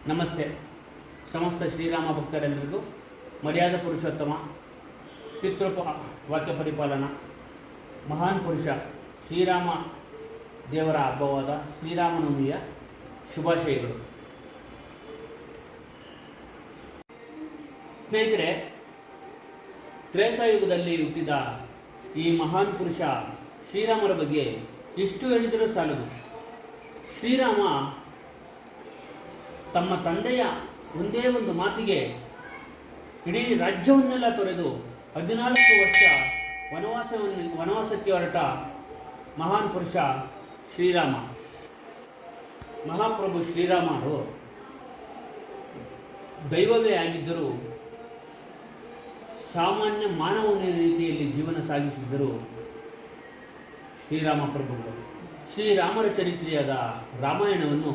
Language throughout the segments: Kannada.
ನಮಸ್ತೆ. ಸಮಸ್ತ ಶ್ರೀರಾಮ ಭಕ್ತರೆಲ್ಲರಿಗೂ ಮರ್ಯಾದ ಪುರುಷೋತ್ತಮ ಪಿತೃಪ ವಾಕ್ಯ ಪರಿಪಾಲನ ಮಹಾನ್ ಪುರುಷ ಶ್ರೀರಾಮ ದೇವರ ಹಬ್ಬವಾದ ಶ್ರೀರಾಮನವಮಿಯ ಶುಭಾಶಯಗಳು. ಸ್ನೇಹಿತರೆ, ತ್ರೇತಾಯುಗದಲ್ಲಿ ಹುಟ್ಟಿದ ಈ ಮಹಾನ್ ಪುರುಷ ಶ್ರೀರಾಮರ ಬಗ್ಗೆ ಎಷ್ಟು ಹೇಳಿದರೂ ಸಾಲದು. ಶ್ರೀರಾಮ ತಮ್ಮ ತಂದೆಯ ಒಂದೇ ಒಂದು ಮಾತಿಗೆ ಇಡೀ ರಾಜ್ಯವನ್ನೆಲ್ಲ ತೊರೆದು 14 ವರ್ಷ ವನವಾಸಕ್ಕೆ ಹೊರಟ ಮಹಾನ್ ಪುರುಷ ಶ್ರೀರಾಮ. ಮಹಾಪ್ರಭು ಶ್ರೀರಾಮರು ದೈವವೇ ಆಗಿದ್ದರೂ ಸಾಮಾನ್ಯ ಮಾನವನ ರೀತಿಯಲ್ಲಿ ಜೀವನ ಸಾಗಿಸಿದ್ದರು ಶ್ರೀರಾಮ ಪ್ರಭುಗಳು. ಶ್ರೀರಾಮರ ಚರಿತ್ರೆಯಾದ ರಾಮಾಯಣವನ್ನು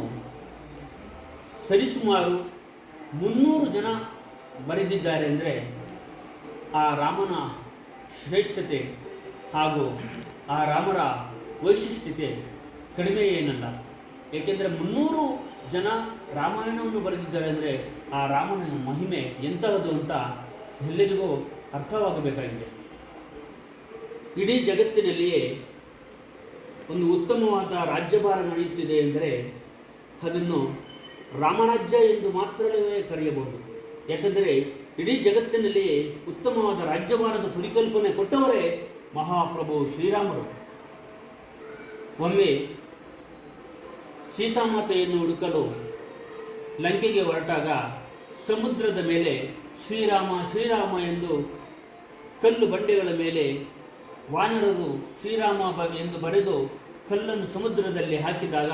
ಸರಿಸುಮಾರು 300 ಜನ ಬರೆದಿದ್ದಾರೆ. ಅಂದರೆ ಆ ರಾಮನ ಶ್ರೇಷ್ಠತೆ ಹಾಗೂ ಆ ರಾಮರ ವೈಶಿಷ್ಟ್ಯತೆ ಕಡಿಮೆ ಏನಲ್ಲ. ಏಕೆಂದರೆ 300 ಜನ ರಾಮಾಯಣವನ್ನು ಬರೆದಿದ್ದಾರೆ ಅಂದರೆ ಆ ರಾಮನ ಮಹಿಮೆ ಎಂತಹದ್ದು ಅಂತ ಎಲ್ಲರಿಗೂ ಅರ್ಥವಾಗಬೇಕಾಗಿದೆ. ಇಡೀ ಜಗತ್ತಿನಲ್ಲಿಯೇ ಒಂದು ಉತ್ತಮವಾದ ರಾಜ್ಯಭಾರ ನಡೆಯುತ್ತಿದೆ ಎಂದರೆ ಅದನ್ನು ರಾಮರಾಜ್ಯ ಎಂದು ಮಾತ್ರವೇ ಕರೆಯಬಹುದು. ಯಾಕಂದರೆ ಇಡೀ ಜಗತ್ತಿನಲ್ಲಿ ಉತ್ತಮವಾದ ರಾಜ್ಯಭಾರದ ಪರಿಕಲ್ಪನೆ ಕೊಟ್ಟವರೇ ಮಹಾಪ್ರಭು ಶ್ರೀರಾಮರು. ಒಮ್ಮೆ ಸೀತಾಮಾತೆಯನ್ನು ಹುಡುಕಲು ಲಂಕೆಗೆ ಹೊರಟಾಗ ಸಮುದ್ರದ ಮೇಲೆ ಶ್ರೀರಾಮ ಶ್ರೀರಾಮ ಎಂದು ಕಲ್ಲು ಬಂಡೆಗಳ ಮೇಲೆ ವಾನರರು ಶ್ರೀರಾಮ ಎಂದು ಬರೆದು ಕಲ್ಲನ್ನು ಸಮುದ್ರದಲ್ಲಿ ಹಾಕಿದಾಗ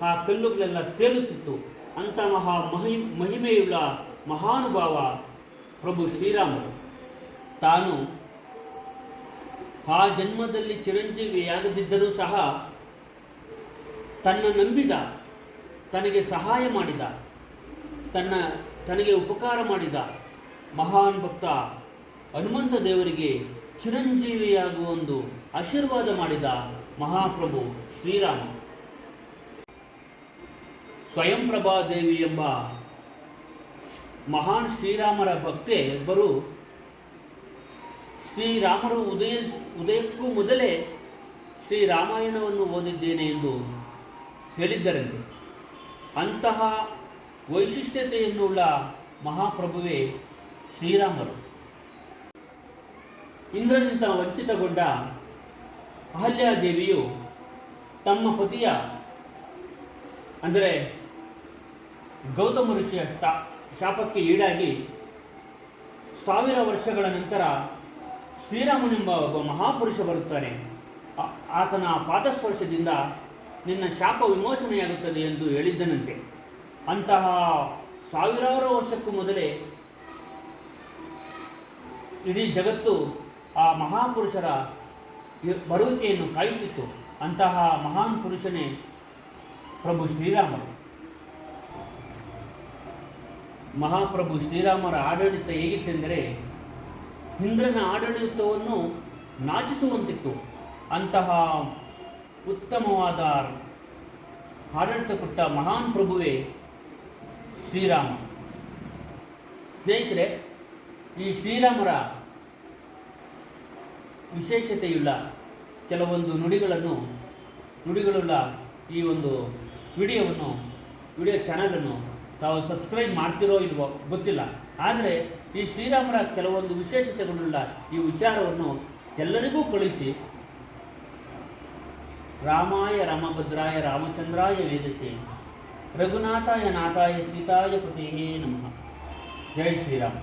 ಆ ಕಲ್ಲುಗಳೆಲ್ಲ ತೇಲುತ್ತಿತ್ತು. ಅಂಥ ಮಹಿಮೆಯುಳ್ಳ ಮಹಾನುಭಾವ ಪ್ರಭು ಶ್ರೀರಾಮರು. ತಾನು ಆ ಜನ್ಮದಲ್ಲಿ ಚಿರಂಜೀವಿಯಾಗದಿದ್ದರೂ ಸಹ ತನ್ನ ನಂಬಿದ, ತನಗೆ ಸಹಾಯ ಮಾಡಿದ, ತನಗೆ ಉಪಕಾರ ಮಾಡಿದ ಮಹಾನ್ ಭಕ್ತ ಹನುಮಂತ ದೇವರಿಗೆ ಚಿರಂಜೀವಿಯಾಗುವ ಒಂದು ಆಶೀರ್ವಾದ ಮಾಡಿದ ಮಹಾಪ್ರಭು ಶ್ರೀರಾಮ. ಸ್ವಯಂಪ್ರಭಾ ದೇವಿ ಎಂಬ ಮಹಾನ್ ಶ್ರೀರಾಮರ ಭಕ್ತೆ ಒಬ್ಬರು ಶ್ರೀರಾಮರು ಉದಯಕ್ಕೂ ಮೊದಲೇ ಶ್ರೀರಾಮಾಯಣವನ್ನು ಓದಿದ್ದೇನೆ ಎಂದು ಹೇಳಿದ್ದರಂತೆ. ಅಂತಹ ವೈಶಿಷ್ಟ್ಯತೆಯನ್ನುಳ್ಳ ಮಹಾಪ್ರಭುವೇ ಶ್ರೀರಾಮರು. ಇಂದ್ರನಿಂದ ವಂಚಿತಗೊಂಡ ಅಹಲ್ಯಾದೇವಿಯು ತಮ್ಮ ಪತಿಯ ಅಂದರೆ ಗೌತಮ ಋಷಿಯ ಶಾಪಕ್ಕೆ ಈಡಾಗಿ 1000 ವರ್ಷಗಳ ನಂತರ ಶ್ರೀರಾಮನೆಂಬ ಒಬ್ಬ ಮಹಾಪುರುಷ ಬರುತ್ತಾನೆ. ಆತನ ಪಾದಸ್ಪರ್ಶದಿಂದ ನಿನ್ನ ಶಾಪ ವಿಮೋಚನೆಯಾಗುತ್ತದೆ ಎಂದು ಹೇಳಿದ್ದನಂತೆ. ಅಂತಹ 1000 ವರ್ಷಕ್ಕೂ ಮೊದಲೇ ಇಡೀ ಜಗತ್ತು ಆ ಮಹಾಪುರುಷರ ಬರುವಿಕೆಯನ್ನು ಕಾಯುತ್ತಿತ್ತು. ಅಂತಹ ಮಹಾನ್ ಪುರುಷನೇ ಪ್ರಭು ಶ್ರೀರಾಮರು. ಮಹಾಪ್ರಭು ಶ್ರೀರಾಮರ ಆಡಳಿತ ಹೇಗಿತ್ತೆಂದರೆ ಇಂದ್ರನ ಆಡಳಿತವನ್ನು ನಾಚಿಸುವಂತಿತ್ತು. ಅಂತಹ ಉತ್ತಮವಾದ ಆಡಳಿತ ಕೊಟ್ಟ ಮಹಾನ್ ಪ್ರಭುವೇ ಶ್ರೀರಾಮ. ಸ್ನೇಹಿತರೆ, ಈ ಶ್ರೀರಾಮರ ವಿಶೇಷತೆಯುಳ್ಳ ಕೆಲವೊಂದು ನುಡಿಗಳುಳ್ಳ ಈ ಒಂದು ವಿಡಿಯೋ ಚಾನಲನ್ನು ತಾವು ಸಬ್ಸ್ಕ್ರೈಬ್ ಮಾಡ್ತಿರೋ ಇಲ್ವೋ ಗೊತ್ತಿಲ್ಲ. ಆದರೆ ಈ ಶ್ರೀರಾಮರ ಕೆಲವೊಂದು ವಿಶೇಷತೆಗಳುಳ್ಳ ಈ ವಿಚಾರವನ್ನು ಎಲ್ಲರಿಗೂ ಕಳಿಸಿ. ರಾಮಾಯ ರಾಮಭದ್ರಾಯ ರಾಮಚಂದ್ರಾಯ ವೇದಸೆ ರಘುನಾಥಾಯ ನಾಥಾಯ ಸೀತಾಯ ಪತಿಯೇ ನಮಃ. ಜೈ ಶ್ರೀರಾಮ್.